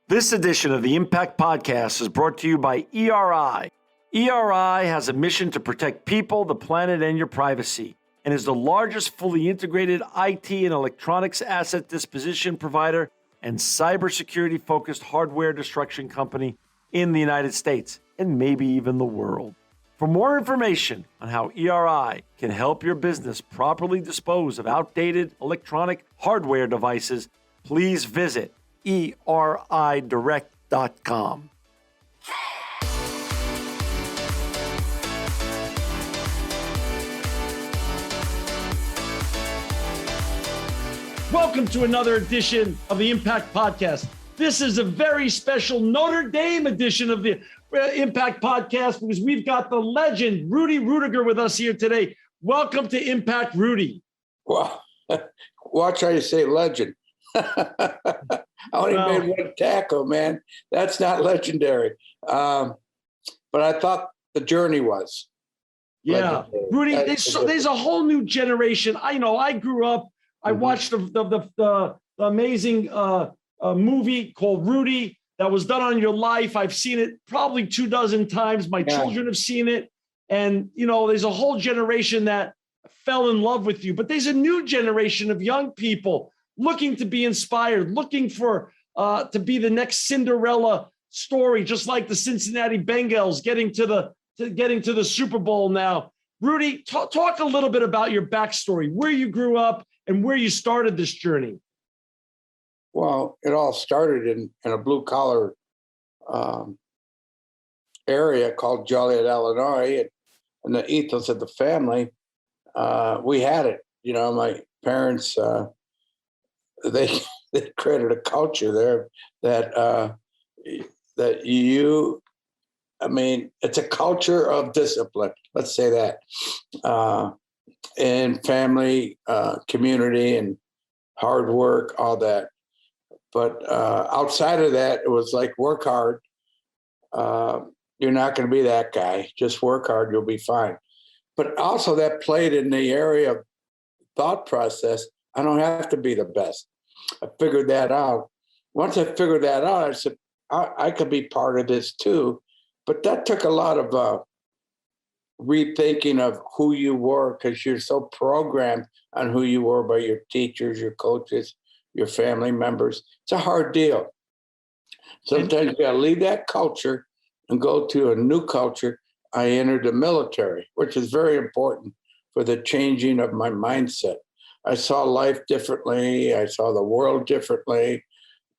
This edition of the Impact Podcast is brought to you by ERI. ERI has a mission to protect people, the planet, and your privacy, and is the largest fully integrated IT and electronics asset disposition provider and cybersecurity-focused hardware destruction company in the United States, and maybe even the world. For more information on how ERI can help your business properly dispose of outdated electronic hardware devices, please visit eridirect.com. Welcome to another edition of the Impact Podcast. This is a very special Notre Dame edition of the Impact Podcast because we've got the legend, Rudy Ruettiger, with us here today. Welcome to Impact, Rudy. Well, watch how you say legend. I only made one tackle, man. That's not legendary. But I thought the journey was. Yeah, legendary. Rudy, there's a whole new generation. I grew up, I watched the amazing movie called Rudy that was done on your life. I've seen it probably 24 times. My children have seen it. And, there's a whole generation that fell in love with you. But there's a new generation of young people looking to be inspired, looking for to be the next Cinderella story, just like the Cincinnati Bengals getting to the Super Bowl now. Rudy, talk a little bit about your backstory, where you grew up and where you started this journey. Well, it all started in a blue-collar area called Joliet, Illinois, and the ethos of the family, we had it. My parents, they created a culture there that it's a culture of discipline. Let's say that, and family, community, and hard work, all that. But outside of that, it was like work hard. You're not going to be that guy. Just work hard, you'll be fine. But also that played in the area of thought process. I don't have to be the best. I figured that out. Once I figured that out, I said, I could be part of this too. But that took a lot of rethinking of who you were, because you're so programmed on who you were by your teachers, your coaches, your family members. It's a hard deal. Sometimes you got to leave that culture and go to a new culture. I entered the military, which is very important for the changing of my mindset. I saw life differently. I saw the world differently.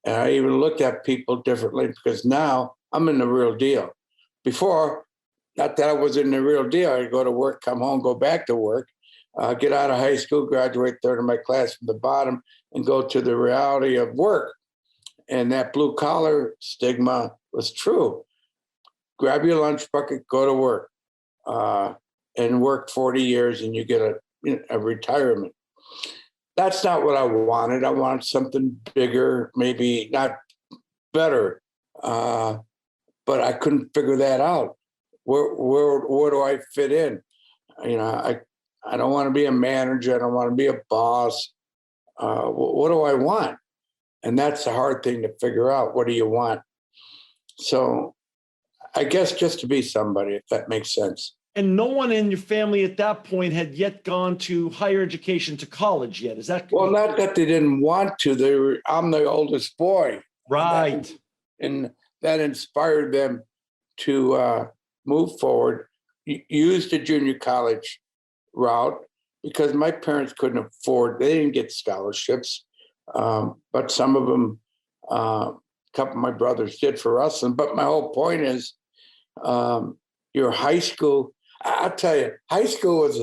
And I even looked at people differently because now I'm in the real deal. Before, not that I was in the real deal. I'd go to work, come home, go back to work, get out of high school, graduate third of my class from the bottom, and go to the reality of work. And that blue collar stigma was true. Grab your lunch bucket, go to work, and work 40 years and you get a retirement. That's not what I wanted. I wanted something bigger, maybe not better, but I couldn't figure that out. Where do I fit in? I don't want to be a manager. I don't want to be a boss. What do I want? And that's the hard thing to figure out. What do you want? So I guess just to be somebody, if that makes sense. And no one in your family at that point had yet gone to higher education, to college yet. Is that? Well, not that they didn't want to. I'm the oldest boy. Right. And that inspired them to move forward, use the junior college route, because my parents couldn't afford, they didn't get scholarships. But some of them, a couple of my brothers did for us. But my whole point is, your high school, I'll tell you, high school was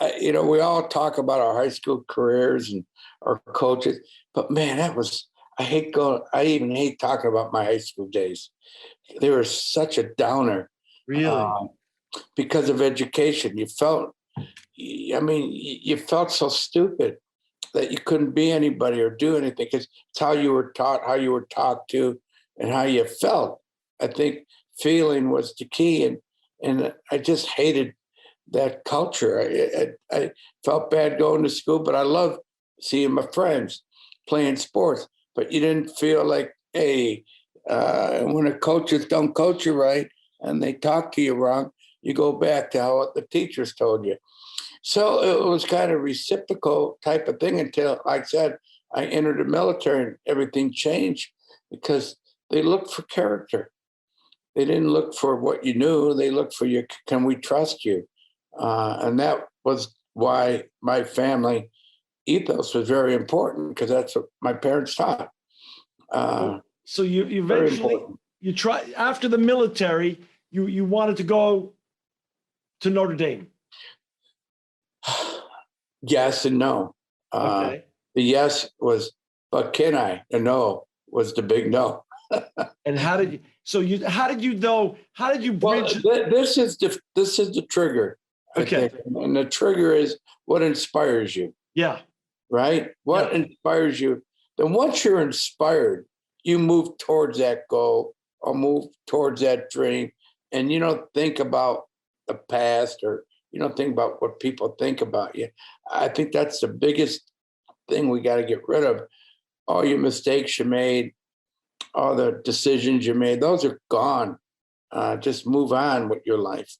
we all talk about our high school careers and our coaches, but man, I even hate talking about my high school days. They were such a downer. Really? Because of education. You felt so stupid that you couldn't be anybody or do anything, because it's how you were taught, how you were talked to, and how you felt. I think feeling was the key, and I just hated that culture. I felt bad going to school, but I loved seeing my friends, playing sports. But you didn't feel like hey, when the coaches don't coach you right and they talk to you wrong, you go back to what the teachers told you. So it was kind of reciprocal type of thing until, like I said, I entered the military and everything changed because they looked for character. They didn't look for what you knew. They looked for you. Can we trust you? And that was why my family ethos was very important, because that's what my parents taught. So you Very eventually important. you try after the military. You wanted to go to Notre Dame. Yes and no. Okay. The yes was, but can I? The no was the big no. And how did you? So you how did you know? How did you Well, bridge? this is the trigger, I Okay. think, and the trigger is what inspires you, Yeah. right? What Yeah. inspires you? Then once you're inspired, you move towards that goal or move towards that dream, and you don't think about the past, or you don't think about what people think about you. I think that's the biggest thing we got to get rid of. All your mistakes you made, all the decisions you made, those are gone. Just move on with your life.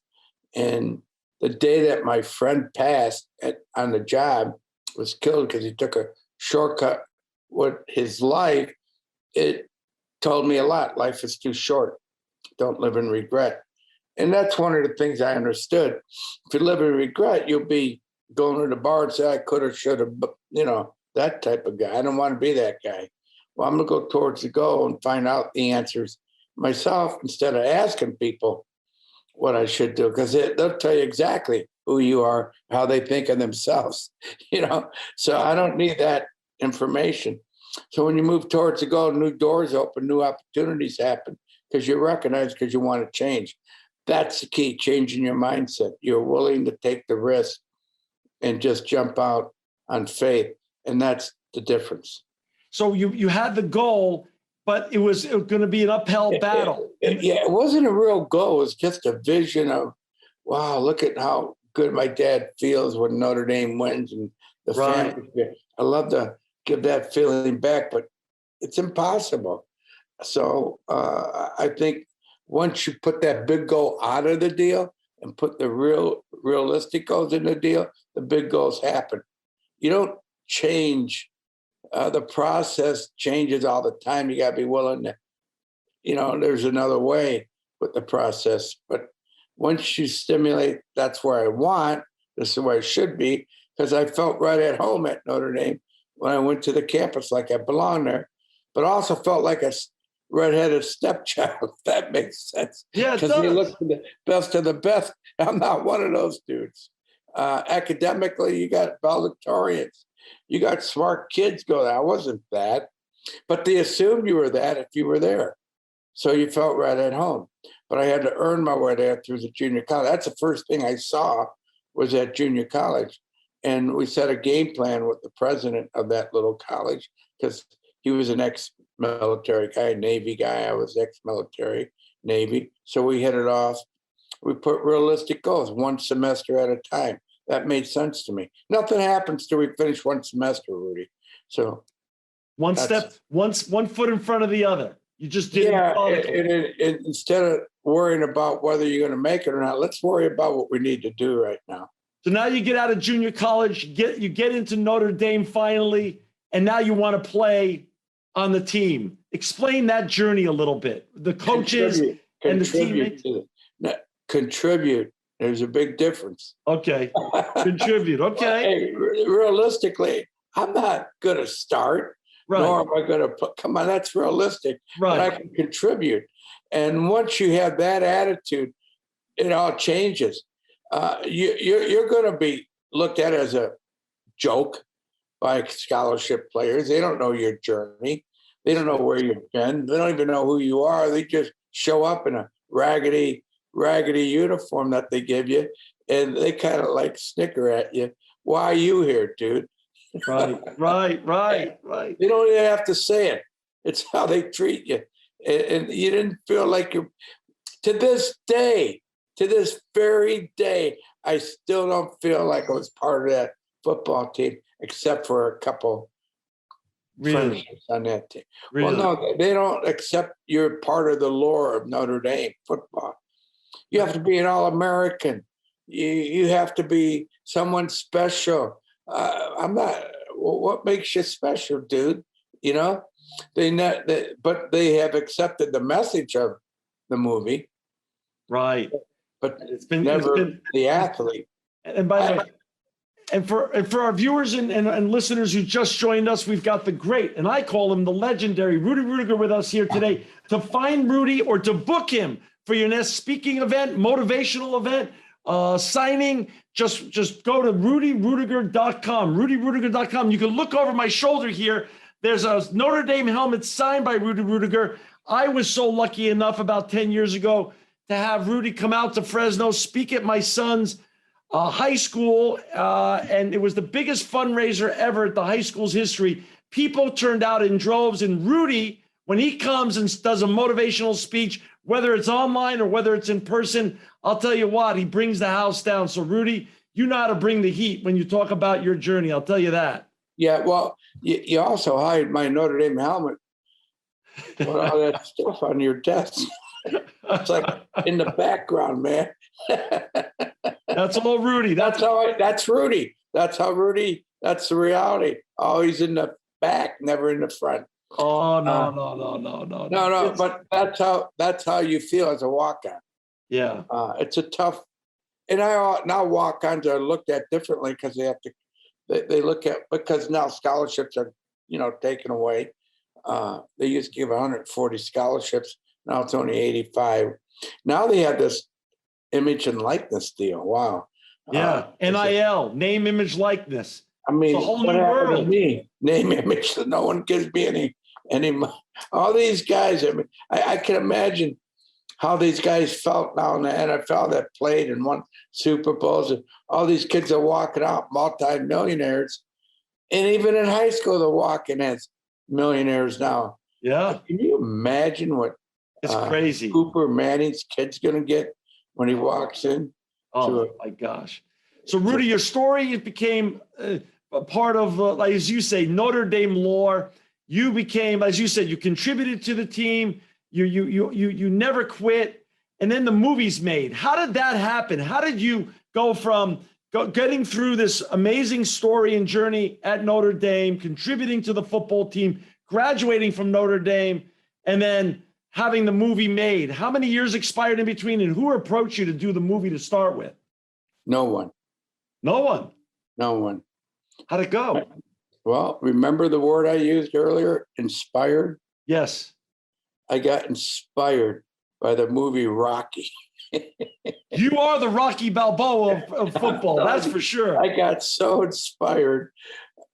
And the day that my friend passed on the job, was killed because he took a shortcut with his life, it told me a lot. Life is too short. Don't live in regret. And that's one of the things I understood. If you live in regret, you'll be going to the bar and say, I could have, should have, that type of guy. I don't want to be that guy. Well, I'm going to go towards the goal and find out the answers myself instead of asking people what I should do, because they'll tell you exactly who you are, how they think of themselves, So I don't need that information. So when you move towards the goal, new doors open, new opportunities happen because you're recognized, because you want to change. That's the key, changing your mindset. You're willing to take the risk and just jump out on faith. And that's the difference. So you had the goal, but it was going to be an uphill battle. Yeah, it wasn't a real goal. It was just a vision of, wow, look at how good my dad feels when Notre Dame wins, and the Right. family. I love to give that feeling back, but it's impossible. So I think once you put that big goal out of the deal and put the realistic goals in the deal, the big goals happen. You don't change. The process changes all the time. You got to be willing to, there's another way with the process. But once you stimulate, that's where I want, this is where I should be, because I felt right at home at Notre Dame when I went to the campus, like I belonged there, but also felt like a redheaded stepchild, if that makes sense. Yeah, it Because they does. look for the best of the best. I'm not one of those dudes. Academically, you got valedictorians. You got smart kids go there. I wasn't that, but they assumed you were that if you were there. So you felt right at home. But I had to earn my way there through the junior college. That's the first thing I saw, was at junior college. And we set a game plan with the president of that little college, because he was an ex-military guy, Navy guy. I was ex-military, Navy. So we hit it off. We put realistic goals, one semester at a time. That made sense to me. Nothing happens till we finish one semester, Rudy. So one foot in front of the other. You just did it. Instead of worrying about whether you're going to make it or not, let's worry about what we need to do right now. So now you get out of junior college, you get into Notre Dame finally, and now you want to play on the team. Explain that journey a little bit. The coaches and the teammates. Contribute. There's a big difference. Okay. Contribute. Okay. Hey, realistically, I'm not going to start. Right. Nor am I going to put, come on, that's realistic. Right. But I can contribute. And once you have that attitude, it all changes. You're going to be looked at as a joke by scholarship players. They don't know your journey. They don't know where you've been. They don't even know who you are. They just show up in a raggedy uniform that they give you, and they kind of like snicker at you. Why are you here, dude? Right. You don't even have to say it. It's how they treat you. And you didn't feel like you're, to this very day, I still don't feel like I was part of that football team, except for a couple Really? friendships on that team. Really? Well, no, they don't accept you're part of the lore of Notre Dame football. You have to be an All-American. You have to be someone special. I'm not. Well, what makes you special, dude? You know, but they have accepted the message of the movie, Right. but It's been the athlete. and by the way, and for our viewers and listeners who just joined us, we've got the great, and I call him the legendary Rudy Ruettiger with us here today. To find Rudy or to book him for your next speaking event, motivational event, signing, just go to rudyruettiger.com, rudyruettiger.com. You can look over my shoulder here. There's a Notre Dame helmet signed by Rudy Ruettiger. I was so lucky enough about 10 years ago to have Rudy come out to Fresno, speak at my son's high school, and it was the biggest fundraiser ever at the high school's history. People turned out in droves, and Rudy, when he comes and does a motivational speech, whether it's online or whether it's in person, I'll tell you what, he brings the house down. So Rudy, you know how to bring the heat when you talk about your journey. I'll tell you that. Yeah, well, you also hide my Notre Dame helmet with all that stuff on your desk. It's like in the background, man. That's all Rudy. That's Rudy. That's how Rudy, that's the reality. Always in the back, never in the front. Oh, no. No, but that's how you feel as a walk-on. Yeah. It's a tough, and now walk-ons are looked at differently because they look at, because now scholarships are, taken away. They used to give 140 scholarships. Now it's only 85. Now they have this image and likeness deal. Wow. Yeah. NIL, name, image, likeness. I mean, it's a whole new world. Me? Name, image. No one gives me any. All these guys. I mean, I can imagine how these guys felt now in the NFL that played and won Super Bowls. And all these kids are walking out multi-millionaires, and even in high school they're walking as millionaires now. Yeah. Can you imagine what? It's crazy. Cooper Manning's kid's going to get when he walks in. Oh, my gosh. So, Rudy, your story became a part of, like, as you say, Notre Dame lore. You became, as you said, you contributed to the team. You never quit. And then the movie's made. How did that happen? How did you go from getting through this amazing story and journey at Notre Dame, contributing to the football team, graduating from Notre Dame, and then having the movie made? How many years expired in between, and who approached you to do the movie to start with? No one. No one. No one. How'd it go? Well, remember the word I used earlier, inspired? Yes. I got inspired by the movie Rocky. You are the Rocky Balboa of football, that's for sure. I got so inspired.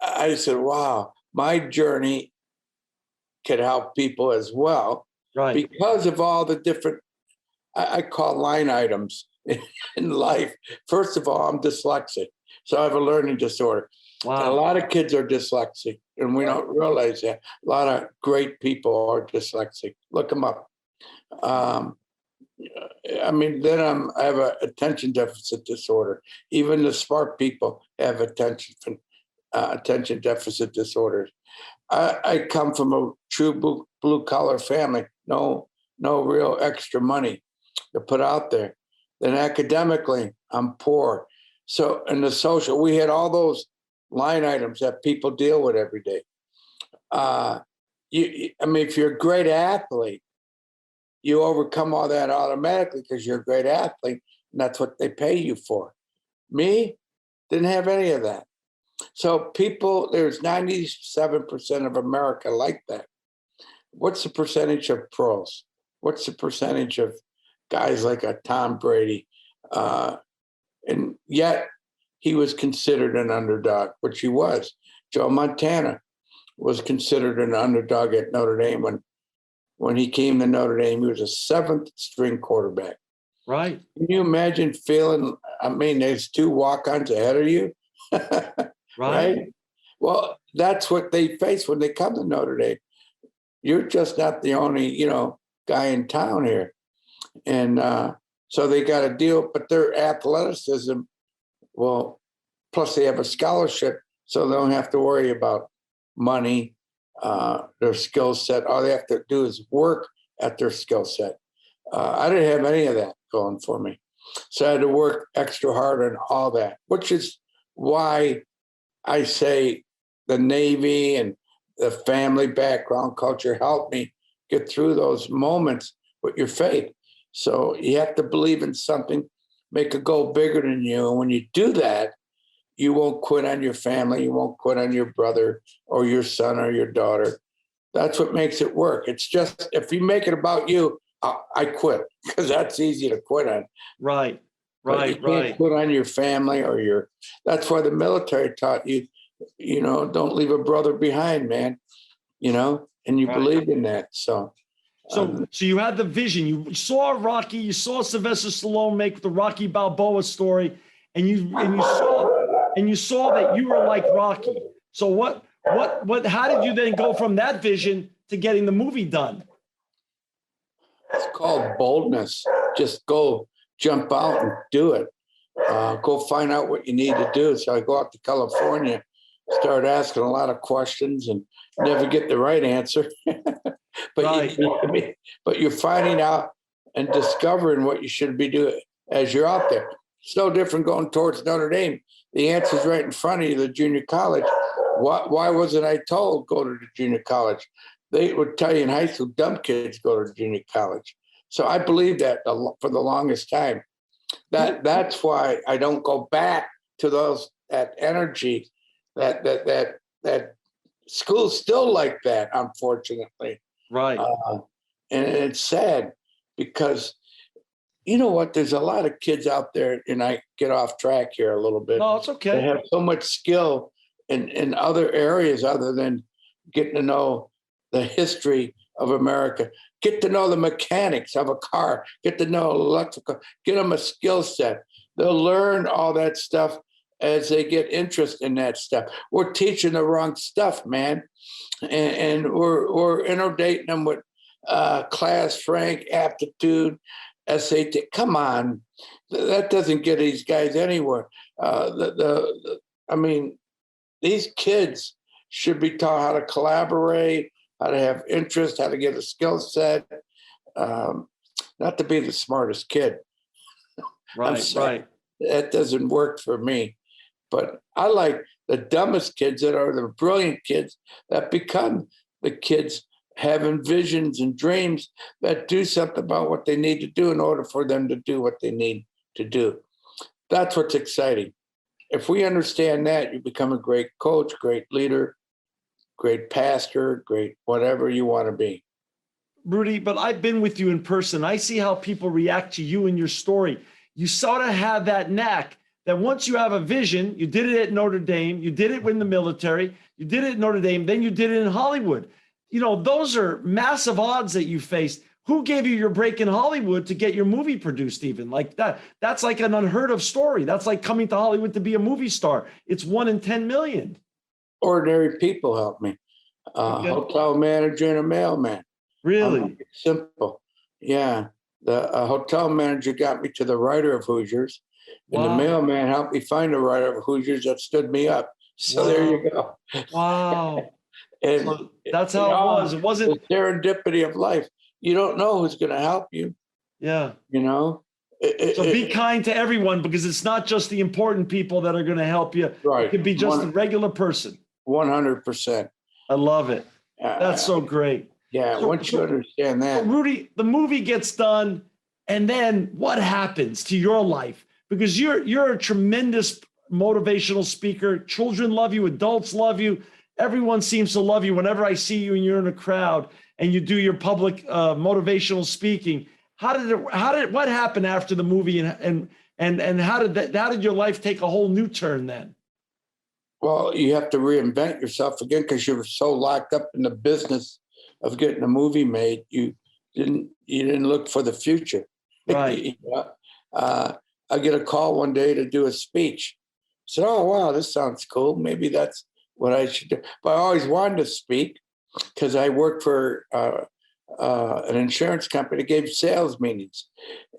I said, wow, my journey could help people as well. Right. Because of all the different, I call line items in life. First of all, I'm dyslexic, so I have a learning disorder. Wow. And a lot of kids are dyslexic, and we don't realize that. A lot of great people are dyslexic. Look them up. I mean, then I have an attention deficit disorder. Even the smart people have attention deficit disorders. I come from a true blue collar family. No real extra money to put out there. Then academically, I'm poor. So in the social, we had all those line items that people deal with every day. I mean, if you're a great athlete, you overcome all that automatically because you're a great athlete, and that's what they pay you for. Me, didn't have any of that. So there's 97% of America like that. What's the percentage of pros? What's the percentage of guys like a Tom Brady? And yet he was considered an underdog, which he was. Joe Montana was considered an underdog at Notre Dame. When he came to Notre Dame, he was a 7th string quarterback. Right. Can you imagine feeling, I mean, there's 2 walk-ons ahead of you? Right? Well, that's what they face when they come to Notre Dame. You're just not the only, guy in town here. And so they got to deal, but their athleticism, well, plus they have a scholarship, so they don't have to worry about money their skill set. All they have to do is work at their skill set. I didn't have any of that going for me. So I had to work extra hard on all that, which is why I say the Navy and the family background culture helped me get through those moments with your faith. So you have to believe in something, make it go bigger than you. And when you do that, you won't quit on your family. You won't quit on your brother or your son or your daughter. That's what makes it work. It's just, if you make it about you, I quit, because that's easy to quit on. Right, But you can't quit on your family or your, that's why the military taught you, don't leave a brother behind, man, and you believed in that. So you had the vision. You saw Rocky, you saw Sylvester Stallone make the Rocky Balboa story, and you saw that you were like Rocky. So how did you then go from that vision to getting the movie done? It's called boldness. Just go jump out and do it. Go find out what you need to do. So I go out to California, start asking a lot of questions and never get the right answer. But you're finding out and discovering what you should be doing as you're out there. It's no different going towards Notre Dame. The answer's right in front of you, the junior college. Why wasn't I told go to the junior college? They would tell you in high school, dumb kids go to junior college. So I believe that for the longest time. That's why I don't go back to that energy, that school's still like that, unfortunately. Right. And it's sad because, you know what, there's a lot of kids out there, and I get off track here a little bit. No, it's okay. They have so much skill in other areas other than getting to know the history of America, get to know the mechanics of a car, get to know electrical, get them a skill set. They'll learn all that stuff as they get interest in that stuff. We're teaching the wrong stuff, man. And we're inundating them with class rank, aptitude, SAT. Come on, that doesn't get these guys anywhere. I mean, these kids should be taught how to collaborate, how to have interest, how to get a skill set, not to be the smartest kid. Right. That doesn't work for me. But I like the dumbest kids that are the brilliant kids that become the kids having visions and dreams that do something about what they need to do in order for them to do what they need to do. That's what's exciting. If we understand that, you become a great coach, great leader, great pastor, great whatever you want to be. Rudy, but I've been with you in person. I see how people react to you and your story. You sort of have that knack that once you have a vision, you did it at Notre Dame, you did it in the military, you did it at Notre Dame, then you did it in Hollywood. Those are massive odds that you faced. Who gave you your break in Hollywood to get your movie produced even? Like that? That's like an unheard of story. That's like coming to Hollywood to be a movie star. It's 1 in 10 million. Ordinary people help me. Hotel manager and a mailman. Really? Simple. Yeah. The hotel manager got me to the writer of Hoosiers, and the mailman helped me find the writer of Hoosiers that stood me up. So there you go. Wow. And so that's how it was. It wasn't the serendipity of life. You don't know who's going to help you. Yeah. So be kind to everyone, because it's not just the important people that are going to help you. Right. It could be just a regular person. 100%. I love it. That's so great. Yeah, once you understand that. Rudy, the movie gets done, and then what happens to your life? Because you're a tremendous motivational speaker. Children love you, adults love you. Everyone seems to love you whenever I see you and you're in a crowd and you do your public motivational speaking. What happened after the movie, and how did your life take a whole new turn then? Well, you have to reinvent yourself again because you were so locked up in the business of getting a movie made. You didn't look for the future. Right. I get a call one day to do a speech. I said, "Oh, wow, this sounds cool. Maybe that's what I should do." But I always wanted to speak because I worked for an insurance company that gave sales meetings.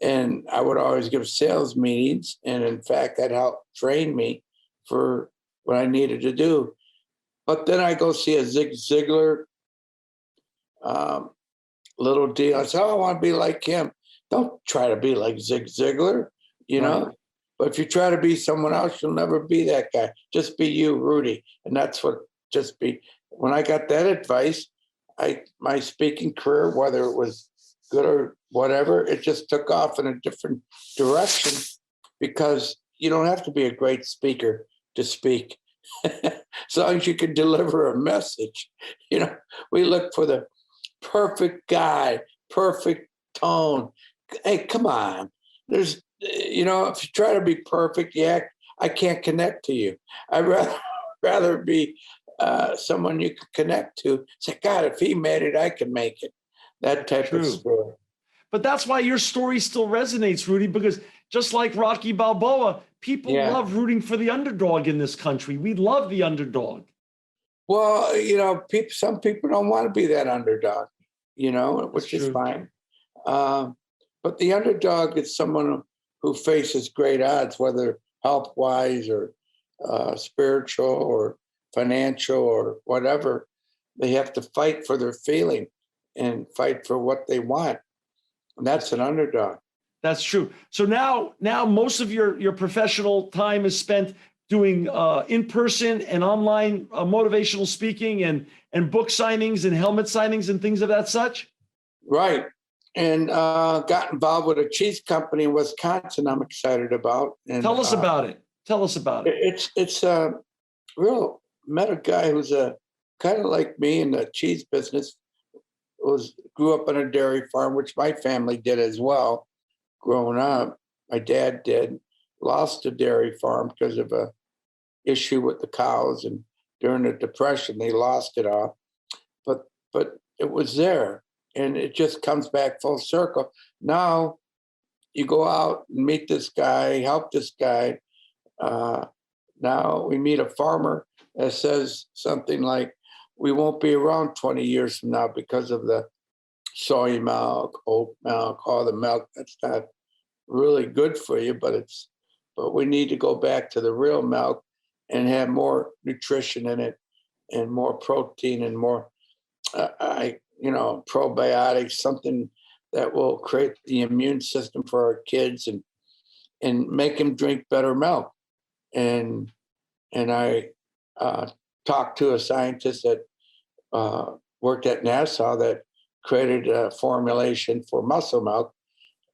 And I would always give sales meetings. And in fact, that helped train me for what I needed to do. But then I go see a Zig Ziglar little deal. I said, oh, I want to be like him. Don't try to be like Zig Ziglar, you know? But if you try to be someone else, you'll never be that guy. Just be you, Rudy. And that's what just be. When I got that advice, my speaking career, whether it was good or whatever, it just took off in a different direction because you don't have to be a great speaker to speak. As long as you can deliver a message. You know, we look for the perfect guy, perfect tone. Hey, come on. There's, you know, if you try to be perfect, I can't connect to you. I'd rather be someone you can connect to. Say, God, if he made it, I can make it. That type of story. But that's why your story still resonates, Rudy, because just like Rocky Balboa, people love rooting for the underdog in this country. We love the underdog. Well, you know, some people don't want to be that underdog, you know, which is fine. But the underdog is someone who faces great odds, whether health-wise or spiritual or financial or whatever. They have to fight for their feeling and fight for what they want. And that's an underdog. That's true. So now most of your professional time is spent doing in-person and online motivational speaking and book signings and helmet signings and things of that such? Right. And got involved with a cheese company in Wisconsin I'm excited about. And Tell us about it. Tell us about it. It's real, met a guy who's kind of like me in the cheese business, grew up on a dairy farm, which my family did as well growing up. My dad did, lost a dairy farm because of a issue with the cows, and during the Depression, they lost it all. But it was there, and it just comes back full circle. Now you go out and meet this guy, help this guy. Now we meet a farmer that says something like, we won't be around 20 years from now because of the soy milk, oat milk, all the milk that's not really good for you, but we need to go back to the real milk and have more nutrition in it and more protein and more, probiotics, something that will create the immune system for our kids and make them drink better milk. And I talked to a scientist that worked at NASA that created a formulation for muscle milk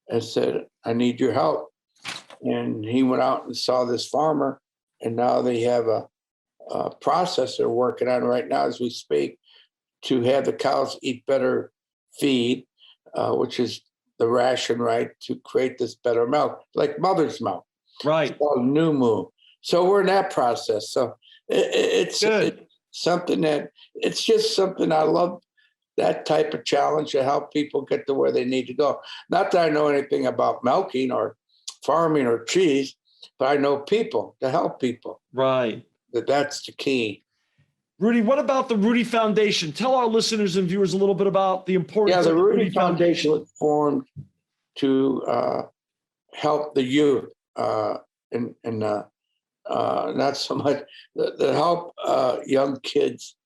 and said, I need your help. And he went out and saw this farmer, and now they have a process they're working on right now as we speak to have the cows eat better feed, which is the ration, right, to create this better milk, like mother's milk. Right. It's called New Moon. So we're in that process. So it's something it's just something I love, that type of challenge to help people get to where they need to go. Not that I know anything about milking or farming or cheese, but I know people to help people. Right. That's the key. Rudy, what about the Rudy Foundation? Tell our listeners and viewers a little bit about the importance of the Rudy Foundation. Was formed to help the youth and not so much to help young kids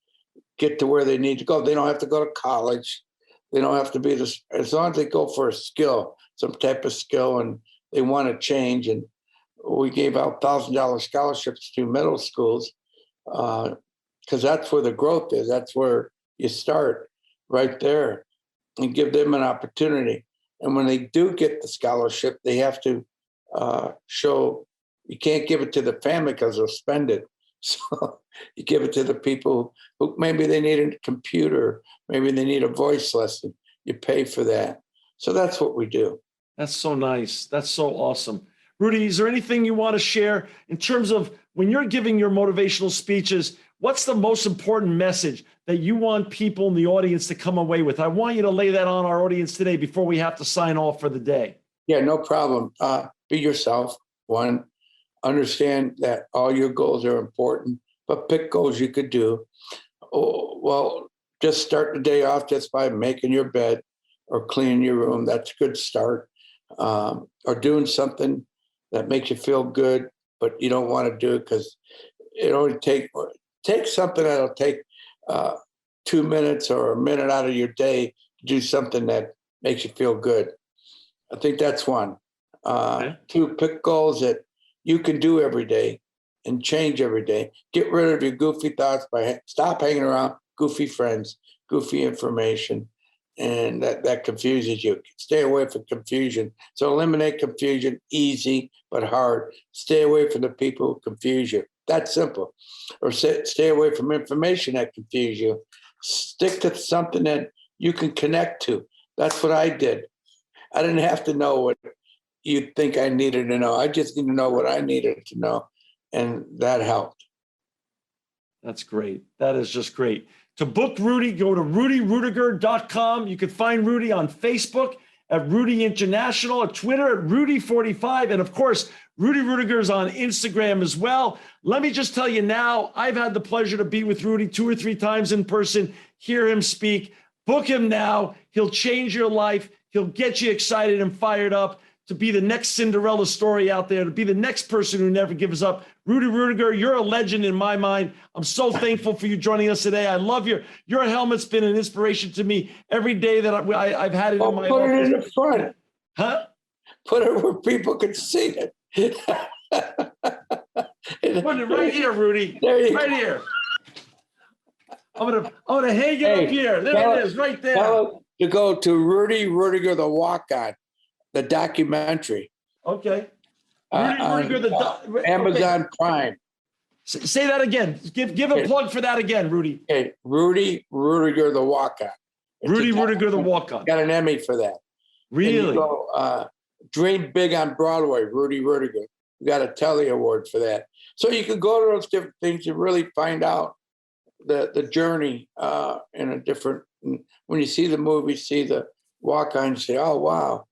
get to where they need to go. They don't have to go to college. They don't have to be this, as long as they go for a skill, some type of skill, and they want to change. And we gave out $1,000 scholarships to middle schools because that's where the growth is. That's where you start, right there, and give them an opportunity. And when they do get the scholarship, they have to show, you can't give it to the family because they'll spend it. So you give it to the people who maybe they need a computer, maybe they need a voice lesson. You pay for that. So that's what we do. That's so nice. That's so awesome. Rudy, is there anything you want to share in terms of when you're giving your motivational speeches? What's the most important message that you want people in the audience to come away with? I want you to lay that on our audience today before we have to sign off for the day. Yeah, no problem. Be yourself. One, understand that all your goals are important, but pick goals you could do. Oh, well, just start the day off just by making your bed or cleaning your room. That's a good start. Or doing something that makes you feel good, but you don't want to do it because it only takes Take something that'll take 2 minutes or a minute out of your day to do something that makes you feel good. I think that's one. Okay. 2, pick goals that you can do every day and change every day. Get rid of your goofy thoughts by stop hanging around goofy friends, goofy information, and that confuses you. Stay away from confusion. So eliminate confusion, easy but hard. Stay away from the people who confuse you. That's simple. Or stay away from information that confuse you. Stick to something that you can connect to. That's what I did. I didn't have to know what you'd think I needed to know. I just need to know what I needed to know. And that helped. That's great. That is just great. To book Rudy, go to rudyruettiger.com. You can find Rudy on Facebook at Rudy International, at Twitter at Rudy45. And of course, Rudy Ruettiger is on Instagram as well. Let me just tell you now, I've had the pleasure to be with Rudy 2 or 3 times in person, hear him speak. Book him now. He'll change your life. He'll get you excited and fired up to be the next Cinderella story out there, to be the next person who never gives up. Rudy Ruettiger, you're a legend in my mind. I'm so thankful for you joining us today. I love your helmet's been an inspiration to me every day that I've had it in my put office. it in the front. Huh? Put it where people can see it. Put it right here, Rudy. There you right go. Here. I'm gonna hang it up here. There it is, right there. Tell them to go to Rudy Ruettiger, the walk-on, the documentary. Okay. Rudy Ruettiger, Amazon Prime. Say that again. Give a plug for that again, Rudy. Okay, Rudy Ruettiger, the walk-on. Rudy Ruettiger, the walk-on. Got an Emmy for that. Really? Dream Big on Broadway, Rudy Ruettiger. We got a Telly Award for that. So you can go to those different things and really find out the journey in a different. When you see the movie, see the walk-on, you say, "Oh wow."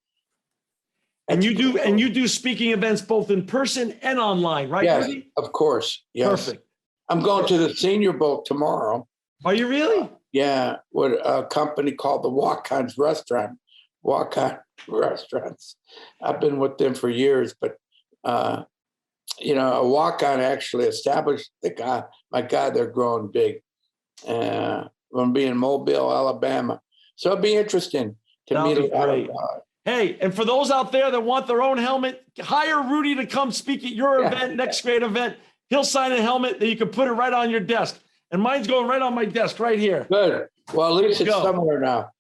And you do speaking events both in person and online, right? Yes, Rudy? of course. Yes. Perfect. I'm going to the Senior Bowl tomorrow. Are you really? Yeah, with a company called the Walk-On's Restaurant. Walk-On Restaurants. I've been with them for years, but a walk-on actually established my God, they're growing big. I'm gonna be in Mobile, Alabama. So it'll be interesting to meet a lot of Hey, and for those out there that want their own helmet, hire Rudy to come speak at your event, next great event. He'll sign a helmet that you can put it right on your desk. And mine's going right on my desk right here. Good. Well, at least it's somewhere now.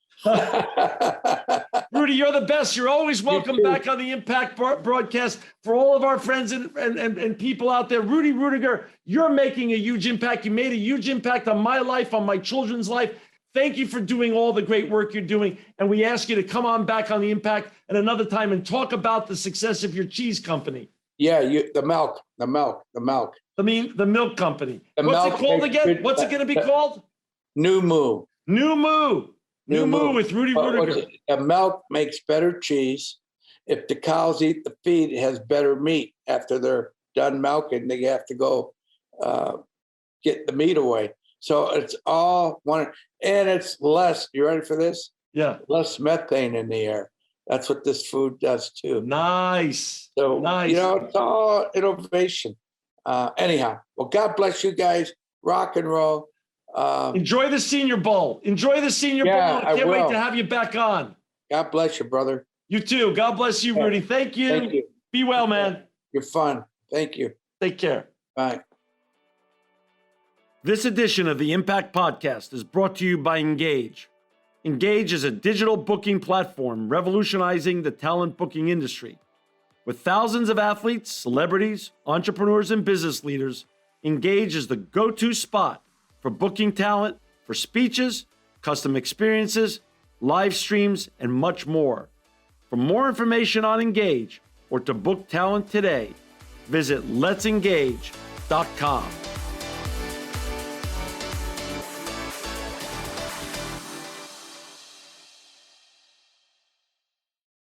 Rudy, you're the best. You're always welcome back on the Impact broadcast. For all of our friends and people out there, Rudy Ruettiger, you're making a huge impact. You made a huge impact on my life, on my children's life. Thank you for doing all the great work you're doing. And we ask you to come on back on the Impact at another time and talk about the success of your cheese company. Yeah, the milk. I mean, the milk company. What's it called again? What's it going to be called? New Moo. New Moo with Rudy Ruettiger. The milk makes better cheese. If the cows eat the feed, it has better meat. After they're done milking, they have to go get the meat away. So it's all one, and it's less. You ready for this? Yeah. Less methane in the air. That's what this food does too. Nice. So, nice. It's all innovation. Anyhow, well, God bless you guys. Rock and roll. Enjoy the Senior Bowl. Enjoy the Senior Bowl. I can't wait to have you back on. God bless you, brother. You too. God bless you, Rudy. Thank you. Thank you. Be well, man. You're fun. Thank you. Take care. Bye. This edition of the Impact Podcast is brought to you by Engage. Engage is a digital booking platform revolutionizing the talent booking industry. With thousands of athletes, celebrities, entrepreneurs, and business leaders, Engage is the go-to spot for booking talent, for speeches, custom experiences, live streams, and much more. For more information on Engage or to book talent today, visit letsengage.com.